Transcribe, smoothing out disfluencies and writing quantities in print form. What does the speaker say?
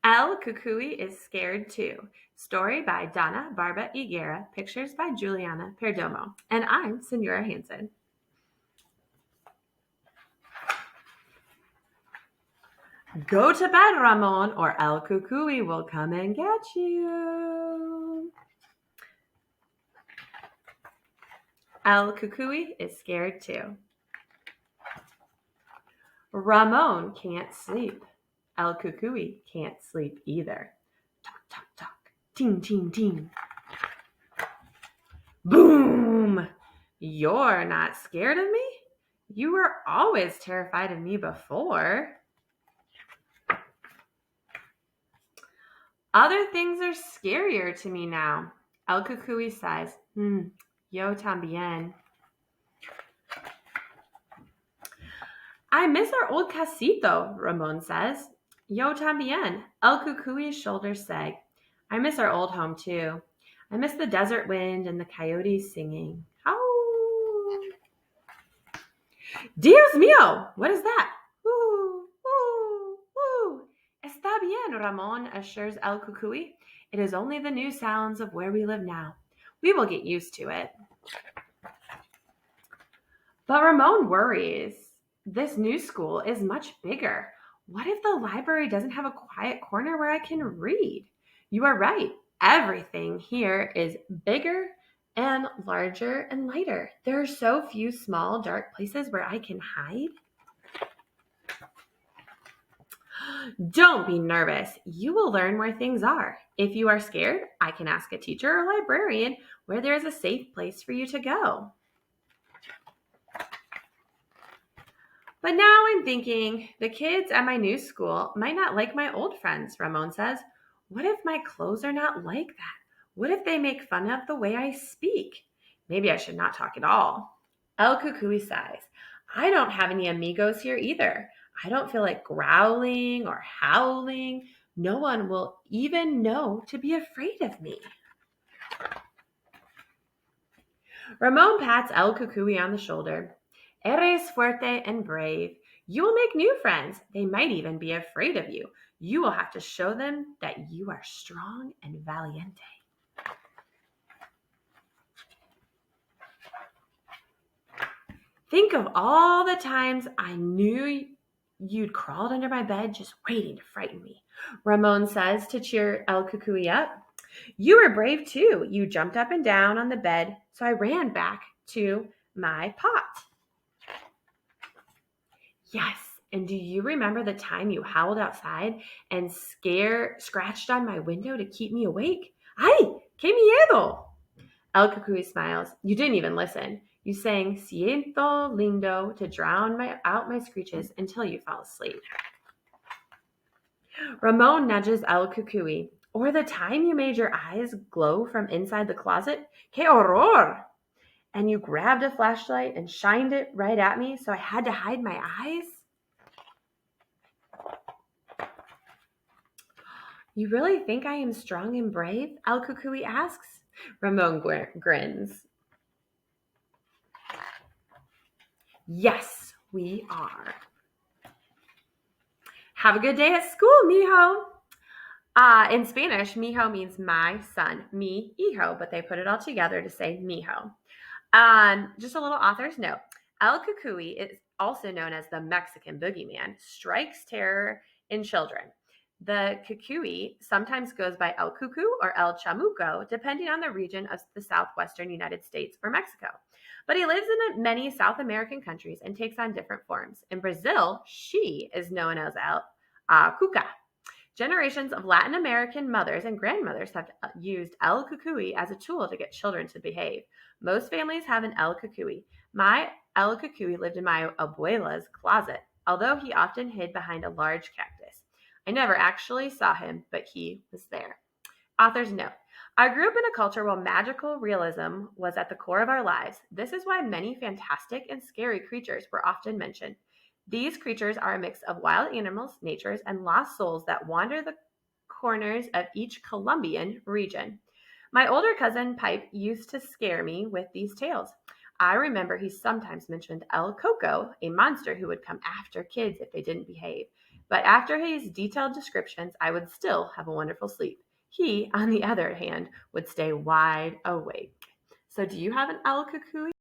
El Cucuy is scared too. Story by Donna Barba Higuera. Pictures by Juliana Perdomo. And I'm Senora Hansen. Go to bed, Ramon, or El Cucuy will come and get you. El Cucuy is scared too. Ramon can't sleep. El Cucuy can't sleep either. Talk, talk, talk. Ting, ting, ting. Boom! You're not scared of me? You were always terrified of me before. Other things are scarier to me now. El Cucuy sighs. Yo también. I miss our old casito, Ramon says. Yo también. El Cucuy's shoulders sag. I miss our old home too. I miss the desert wind and the coyotes singing. Ow! Dios mío! What is that? Woo, woo, woo. Está bien, Ramon assures El Cucuy. It is only the new sounds of where we live now. We will get used to it. But Ramon worries. This new school is much bigger. What if the library doesn't have a quiet corner where I can read? You are right. Everything here is bigger and larger and lighter. There are so few small, dark places where I can hide. Don't be nervous. You will learn where things are. If you are scared, I can ask a teacher or librarian where there is a safe place for you to go. But now I'm thinking the kids at my new school might not like my old friends, Ramon says. What if my clothes are not like that? What if they make fun of the way I speak? Maybe I should not talk at all. El Cucuy sighs. I don't have any amigos here either. I don't feel like growling or howling. No one will even know to be afraid of me. Ramon pats El Cucuy on the shoulder. Eres fuerte and brave. You will make new friends. They might even be afraid of you. You will have to show them that you are strong and valiente. Think of all the times I knew you'd crawled under my bed just waiting to frighten me, Ramon says to cheer El Cucuy up. You were brave too. You jumped up and down on the bed, so I ran back to my pot. Yes, and do you remember the time you howled outside and scratched on my window to keep me awake? Ay, qué miedo! El Cucuy smiles. You didn't even listen. You sang Siento Lindo to drown out my screeches until you fell asleep. Ramon nudges El Cucuy. Or the time you made your eyes glow from inside the closet? Que horror! And you grabbed a flashlight and shined it right at me, so I had to hide my eyes? You really think I am strong and brave? El Cucuy asks. Ramon grins. Yes, we are. Have a good day at school, mijo. In Spanish, mijo means my son, mi hijo, but they put it all together to say mijo. Just a little author's note. El Cucuy is also known as the Mexican boogeyman, strikes terror in children. The Cucuy sometimes goes by El Cucu or El Chamuco, depending on the region of the southwestern United States or Mexico. But he lives in many South American countries and takes on different forms. In Brazil, she is known as El Cuca. Generations of Latin American mothers and grandmothers have used El Cucuy as a tool to get children to behave. Most families have an El Cucuy. My El Cucuy lived in my abuela's closet, although he often hid behind a large cactus. I never actually saw him, but he was there. Author's note. I grew up in a culture where magical realism was at the core of our lives. This is why many fantastic and scary creatures were often mentioned. These creatures are a mix of wild animals, natures, and lost souls that wander the corners of each Colombian region. My older cousin Pipe used to scare me with these tales. I remember he sometimes mentioned El Coco, a monster who would come after kids if they didn't behave. But after his detailed descriptions, I would still have a wonderful sleep. He, on the other hand, would stay wide awake. So, do you have an owl cuckoo?